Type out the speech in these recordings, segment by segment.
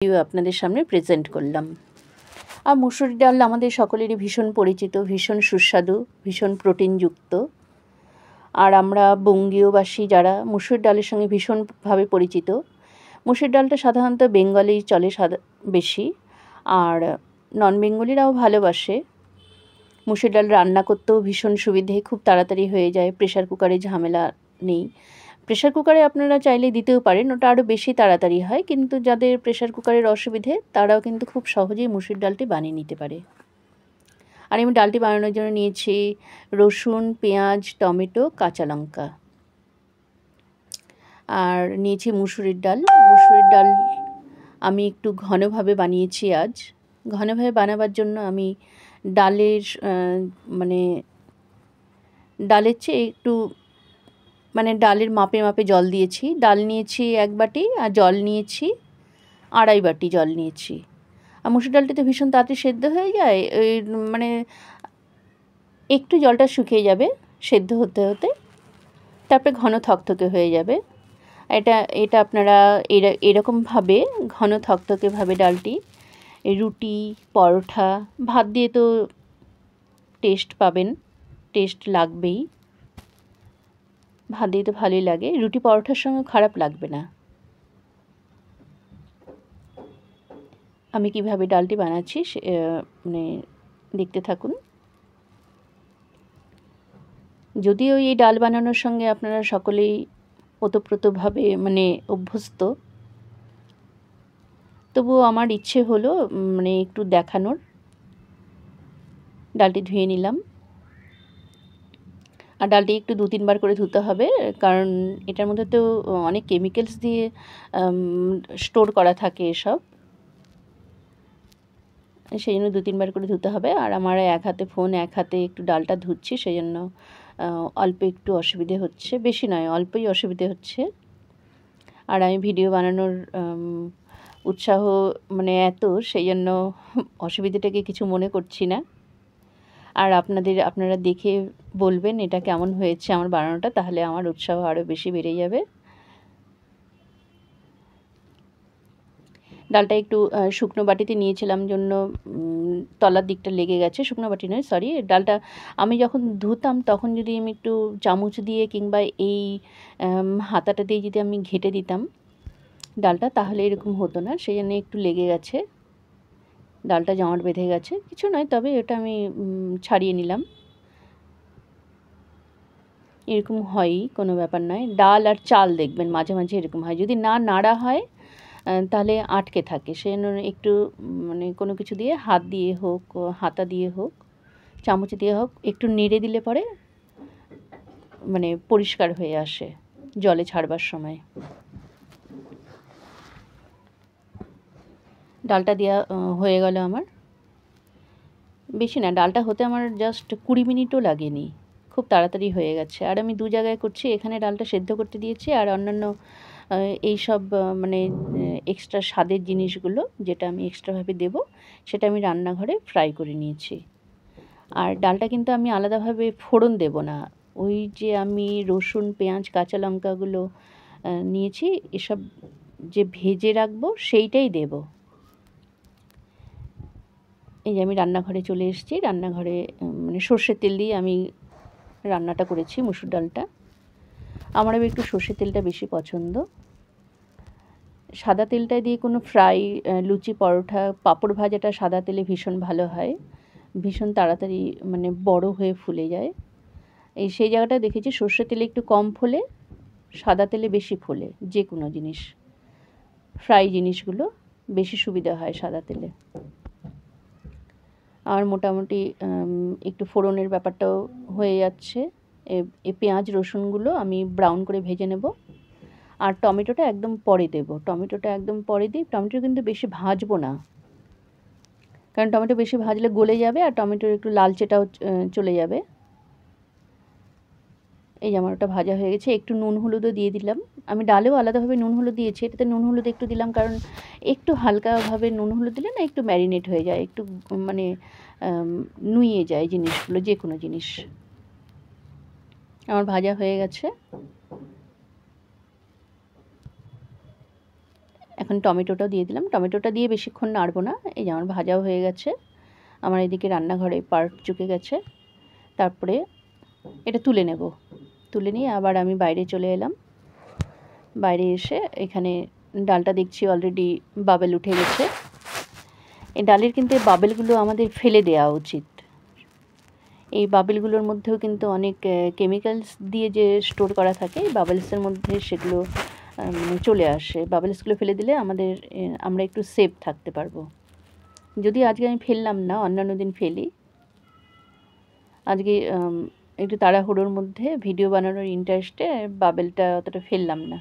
আপনাদের সামনে প্রেজেন্ট করলাম। আর মুসুর ডাল আমাদের সকলেরই ভীষণ পরিচিত, ভীষণ সুস্বাদু, ভীষণ প্রোটিনযুক্ত। আর আমরা বঙ্গীয়বাসী যারা মুসুর ডালের সঙ্গে ভীষণভাবে পরিচিত। মুসুর ডালটা সাধারণত বেঙ্গলেই চলে বেশি, আর নন বেঙ্গলিরাও ভালোবাসে। মুসুর ডাল রান্না করতেও ভীষণ সুবিধে, খুব তাড়াতাড়ি হয়ে যায়, প্রেশার কুকারে ঝামেলা নেই। প্রেশার কুকারে আপনারা চাইলে দিতেও পারেন, ওটা আরও বেশি তাড়াতাড়ি হয়, কিন্তু যাদের প্রেশার কুকারের অসুবিধে তারাও কিন্তু খুব সহজেই মুসুর ডালটি বানিয়ে নিতে পারে। আর আমি ডালটি বানানোর জন্য নিয়েছি রসুন, পেঁয়াজ, টমেটো, কাঁচা লঙ্কা, আর নিয়েছি মুসুরির ডাল। মুসুরির ডাল আমি একটু ঘনভাবে বানিয়েছি আজ। ঘনভাবে বানাবার জন্য আমি ডালের ডালের চেয়ে একটু ডালের মাপে মাপে জল দিয়েছি। ডাল নিয়েছি 1 বাটি, আর জল নিয়েছি 2.5 বাটি জল নিয়েছি। আর মুসুর ডালটি তো ভীষণ তাড়াতাড়ি সেদ্ধ হয়ে যায়, ওই একটু জলটা শুকিয়ে যাবে সেদ্ধ হতে হতে, তারপরে ঘন থকথকে হয়ে যাবে। এটা আপনারা এরকমভাবে ঘন থকথকেভাবে ডালটি রুটি, পরোটা, ভাত দিয়ে তো টেস্ট পাবেন, টেস্ট লাগবেই, ভাত দিয়ে তো ভালোই লাগে, রুটি পরোটার সঙ্গে খারাপ লাগবে না। আমি কিভাবে ডালটি বানাচ্ছি দেখতে থাকুন। যদিও এই ডাল বানানোর সঙ্গে আপনারা সকলেই ওতপ্রোতভাবে অভ্যস্ত, তবুও আমার ইচ্ছে হলো একটু দেখানোর। ডালটি ধুয়ে নিলাম, আর ডালটি একটু 2-3 বার করে ধুতে হবে, কারণ এটার মধ্যে তো অনেক কেমিক্যালস দিয়ে স্টোর করা থাকে এসব, সেই জন্য 2-3 বার করে ধুতে হবে। আর আমার এক হাতে ফোন, এক হাতে একটু ডালটা ধুচ্ছি, সেই জন্য অল্প একটু অসুবিধে হচ্ছে, বেশি নয়, অল্পই অসুবিধে হচ্ছে। আর আমি ভিডিও বানানোর উৎসাহ এত, সেই জন্য অসুবিধাটাকে কিছু মনে করছি না। আর আপনারা দেখে বলবেন এটা কেমন হয়েছে আমার বানানোটা, তাহলে আমার উৎসাহ আরও বেশি বেড়ে যাবে। ডালটা একটু শুকনো বাটিতে নিয়েছিলাম জন্য তলার দিকটা লেগে গেছে, শুকনো বাটি নয় সরি। ডালটা আমি যখন ধুতাম তখন যদি আমি একটু চামচ দিয়ে কিংবা এই হাতাটা দিয়ে যদি আমি ঘেঁটে দিতাম ডালটা, তাহলে এরকম হতো না, সেই জন্য একটু লেগে গেছে, ডালটা জমাট বেঁধে গেছে, কিছু নয়, তবে এটা আমি ছাড়িয়ে নিলাম। এরকম হয়ই, কোনো ব্যাপার নয়। ডাল আর চাল দেখবেন মাঝে মাঝে এরকম হয়, যদি না নাড়া হয় তাহলে আটকে থাকে, সেই জন্য একটু কোনো কিছু দিয়ে, হাত দিয়ে হোক, হাতা দিয়ে হোক, চামচ দিয়ে হোক, একটু নেড়ে দিলে পরে পরিষ্কার হয়ে আসে জলে ছাড়বার সময়। ডালটা দেওয়া হয়ে গেল আমার, বেশি না, ডালটা হতে আমার জাস্ট 20 মিনিটও লাগেনি, খুব তাড়াতাড়ি হয়ে গেছে। আর আমি 2 জায়গায় করছি, এখানে ডালটা সেদ্ধ করতে দিয়েছি, আর অন্যান্য এইসব এক্সট্রা স্বাদের জিনিসগুলো যেটা আমি এক্সট্রাভাবে দেব, সেটা আমি রান্নাঘরে ফ্রাই করে নিয়েছি। আর ডালটা কিন্তু আমি আলাদাভাবে ফোড়ন দেব না, ওই যে আমি রসুন, পেঁয়াজ, কাঁচা লঙ্কাগুলো নিয়েছি, এসব যে ভেজে রাখবো সেইটাই দেব। এই যে আমি রান্নাঘরে চলে এসেছি, রান্নাঘরে সর্ষের তেল দিয়ে আমি রান্নাটা করেছি মুসুর ডালটা। আমার একটু সর্ষের তেলটা বেশি পছন্দ, সাদা তেলটা দিয়ে কোনো ফ্রাই, লুচি, পরোটা, পাঁপড় ভাজাটা সাদা তেলে ভীষণ ভালো হয়, ভীষণ তাড়াতাড়ি বড় হয়ে ফুলে যায়। সেই জায়গাটা দেখেছি সর্ষের তেলে একটু কম ফোলে, সাদা তেলে বেশি ফোলে, যে কোনো জিনিস ফ্রাই জিনিসগুলো বেশি সুবিধা হয় সাদা তেলে। আর মোটামুটি একটু ফোড়নের ব্যাপারটাও হয়ে যাচ্ছে। এই পেঁয়াজ রসুনগুলো আমি ব্রাউন করে ভেজে নেব, আর টমেটোটা একদম পরে দেব, টমেটোটা একদম পরে দিই। টমেটো কিন্তু বেশি ভাজবো না, কারণ টমেটো বেশি ভাজলে গলে যাবে আর টমেটোর একটু লালচেটাও চলে যাবে। এই যে আমার ওটা ভাজা হয়ে গেছে, একটু নুন হলুদও দিয়ে দিলাম। আমি ডালেও আলাদাভাবে নুন হলুদ দিয়েছি, এটাতে নুন হলুদ একটু দিলাম, কারণ একটু হালকাভাবে নুন হলুদ দিলে না একটু ম্যারিনেট হয়ে যায়, একটু নুইয়ে যায় জিনিসগুলো, যে কোনো জিনিস। আমার ভাজা হয়ে গেছে, এখন টমেটোটাও দিয়ে দিলাম। টমেটোটা দিয়ে বেশিক্ষণ নাড়বো না। এই যে আমার ভাজাও হয়ে গেছে। আমার এদিকে রান্নাঘরে পার্ট চুকে গেছে। তারপরে এটা তুলে নেব। তুলে নিয়ে আবার আমি বাইরে চলে এলাম। বাইরে এসে এখানে ডালটা দেখছি অলরেডি বাবেল উঠে গেছে। এই ডালের কিন্তু এই বাবেলগুলো আমাদের ফেলে দেওয়া উচিত। এই বাবেলগুলোর মধ্যেও কিন্তু অনেক কেমিক্যালস দিয়ে যে স্টোর করা থাকে, এই বাবেলসের মধ্যে সেগুলো চলে আসে। বাবেলসগুলো ফেলে দিলে আমরা একটু সেফ থাকতে পারবো। যদি আজকে আমি ফেললাম না, অন্যান্য দিন ফেলি। আজকে একটু তাড়াহুড়োর মধ্যে ভিডিও বানানোর ইন্টারেস্টে বাবেলটা অতটা ফেললাম না।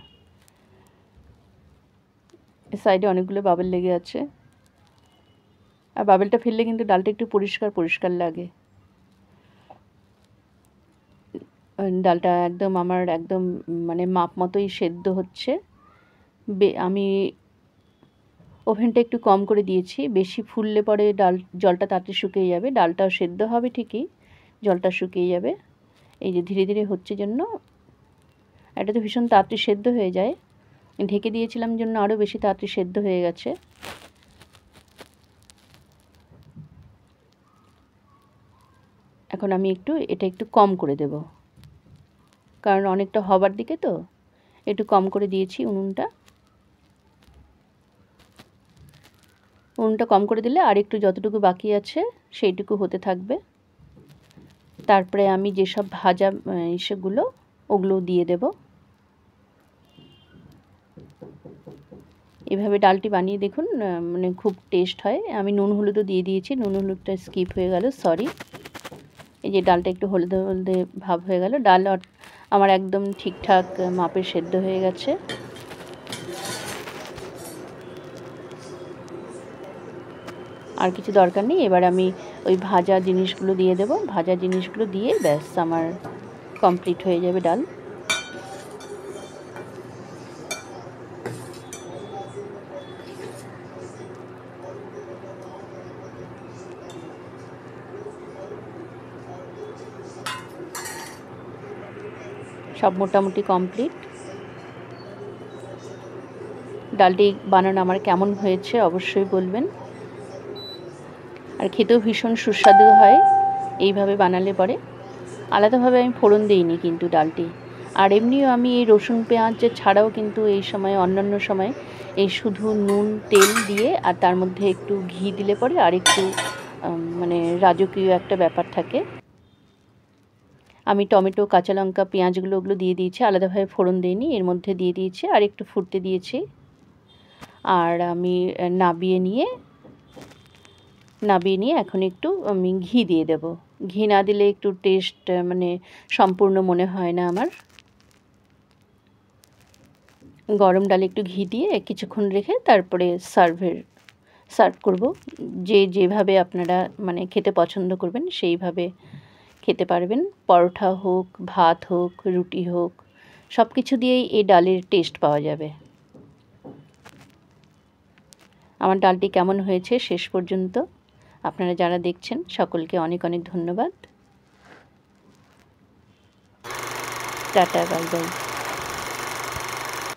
সাইডে অনেকগুলো বাবেল লেগে আছে। আর বাবেলটা ফেললে কিন্তু ডালটা একটু পরিষ্কার পরিষ্কার লাগে। ডালটা একদম আমার একদম মানে মাপ মতোই সেদ্ধ হচ্ছে। আমি ওভেনটা একটু কম করে দিয়েছি। বেশি ফুললে পরে জলটা তাড়াতাড়ি শুকিয়ে যাবে। ডালটাও সেদ্ধ হবে ঠিকই, জলটা শুকিয়ে যাবে। এই যে ধীরে ধীরে হচ্ছে জন্য এটা তো ভীষণ তাড়াতাড়ি সেদ্ধ হয়ে যায়। ঢেকে দিয়েছিলাম জন্য আরও বেশি তাড়াতাড়ি সেদ্ধ হয়ে গেছে। এখন আমি এটা একটু কম করে দেব, কারণ অনেকটা হবার দিকে তো, একটু কম করে দিয়েছি উনুনটা কম করে দিলে আর একটু যতটুকু বাকি আছে সেইটুকু হতে থাকবে। তারপরে আমি যেসব ভাজা ইসেগুলো ওগুলো দিয়ে দেব। এভাবে ডালটি বানিয়ে দেখুন, মানে খুব টেস্ট হয়। আমি নুন হলুদও দিয়ে দিয়েছি, নুন হলুদটা স্কিপ হয়ে গেল, সরি। এই যে ডালটা একটু হলদে হলদে ভাব হয়ে গেল। ডাল আমার একদম ঠিকঠাক মাপের সেদ্ধ হয়ে গেছে। আর কিছু দরকার নেই। এবার আমি ওই ভাজা জিনিসগুলো দিয়ে দেব। ভাজা জিনিসগুলো দিয়ে ব্যাস আমার কমপ্লিট হয়ে যাবে ডাল। সব মোটামুটি কমপ্লিট। ডালটি বানানো আমার কেমন হয়েছে অবশ্যই বলবেন। আর খেতেও ভীষণ সুস্বাদু হয় এইভাবে বানালে পরে। আলাদাভাবে আমি ফোড়ন দিইনি কিন্তু ডালটি। আর এমনিও আমি এই রসুন পেঁয়াজ ছাড়াও কিন্তু এই সময় অন্যান্য সময় এই শুধু নুন তেল দিয়ে আর তার মধ্যে একটু ঘি দিলে পরে আর একটু মানে রাজকীয় একটা ব্যাপার থাকে। আমি টমেটো, কাঁচা লঙ্কা, পেঁয়াজগুলো ওগুলো দিয়ে দিয়েছি, আলাদাভাবে ফোড়ন দিইনি, এর মধ্যে দিয়ে দিয়েছি আর একটু ফুটতে দিয়েছি। আর আমি নাবিয়ে নিয়ে এখন একটু আমি ঘি দিয়ে দেব। ঘি না দিলে একটু টেস্ট মানে সম্পূর্ণ মনে হয় না আমার। গরম ডালে একটু ঘি দিয়ে কিছুক্ষণ রেখে তারপরে সার্ভ করব। যেভাবে আপনারা মানে খেতে পছন্দ করবেন সেইভাবে খেতে পারবেন। পরোটা হোক, ভাত হোক, রুটি হোক, সব কিছু দিয়েই এই ডালের টেস্ট পাওয়া যাবে। আমার ডালটি কেমন হয়েছে শেষ পর্যন্ত আপনারা যারা দেখছেন সকলকে অনেক অনেক ধন্যবাদ। Tata, bye bye.